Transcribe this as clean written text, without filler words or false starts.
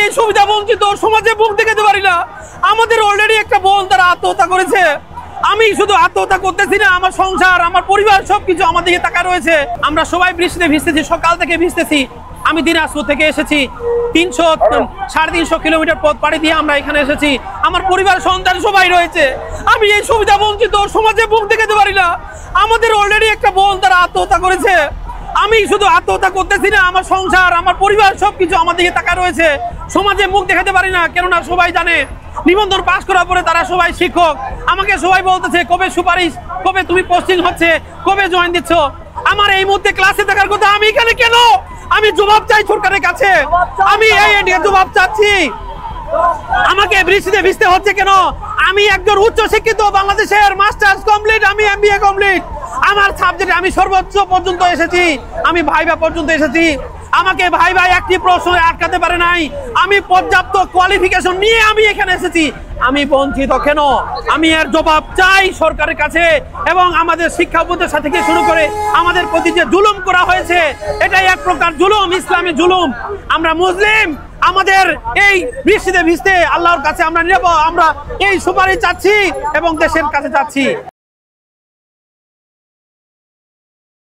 এই সুবিধা বঞ্চিত সমাজে মুখ দেখাতে পারি না। আমাদের অলরেডি একটা বোন তারা আত্মহত্যা করেছে। আমি শুধু আত্মহত্যা করতেছি না, আমার সংসার, আমার পরিবার সবকিছু আমার দিকে তাকা রয়েছে। আমরা সবাই বৃষ্টিতে ভিজতেছি, সকাল থেকে ভিজতেছি। আমি দিনাজপুর থেকে এসেছি, 300-350 কিলোমিটার পথ পাড়ি দিয়ে আমরা এখানে এসেছি। আমার পরিবার সন্তান সবাই রয়েছে। আমি এই সুবিধা বঞ্চিত সমাজে মুখ দেখাতে পারি না। আমাদের অলরেডি একটা বোন তারা আত্মহত্যা করেছে। আমি শুধু আত্মহত্যা করতেছি না, আমার সংসার, আমার পরিবার সবকিছু আমার দিকে তাকা রয়েছে। সমাজে মুখ দেখাতে পারি না, কেননা সবাই জানে নিবন্ধন পাস করার পরে তারা সবাই শিক্ষক। আমাকে সবাই বলতেছে কবে সুপারিশ, কবে তুমি পোস্টিং হচ্ছে, কবে জয়েন দিচ্ছ। আমার এই মুহূর্তে ক্লাসে থাকার কথা, আমি এখানে কেন? আমি জবাব চাই সরকারের কাছে। আমি এই জবাব চাচ্ছি। আমাকে বৃষ্টিতে ভিজতে হচ্ছে কেন? আমি একজন উচ্চ শিক্ষিত, বাংলাদেশের মাস্টার্স কমপ্লিট, আমি MBA কমপ্লিট। আমার সাবজেক্টে আমি সর্বোচ্চ পর্যন্ত এসেছি, আমি ভাইবা পর্যন্ত এসেছি। আমাকে ভাই একটি প্রশ্ন আটকাতে পারে নাই। আমি পর্যাপ্ত কোয়ালিফিকেশন নিয়ে আমি এখানে এসেছি। আমি বঞ্চিত কেন? আমি এর জবাব চাই সরকারের কাছে। এবং আমাদের শিক্ষা উপদেষ্টা থেকে শুরু করে আমাদের প্রতি যে জুলুম করা হয়েছে, এটাই এক প্রকার জুলুম, ইসলামী জুলুম। আমরা মুসলিম, আমাদের এই বৃষ্টিতে ভিজতে আল্লাহর কাছে আমরা এই সুপারিশ চাচ্ছি এবং দেশের কাছে চাচ্ছি।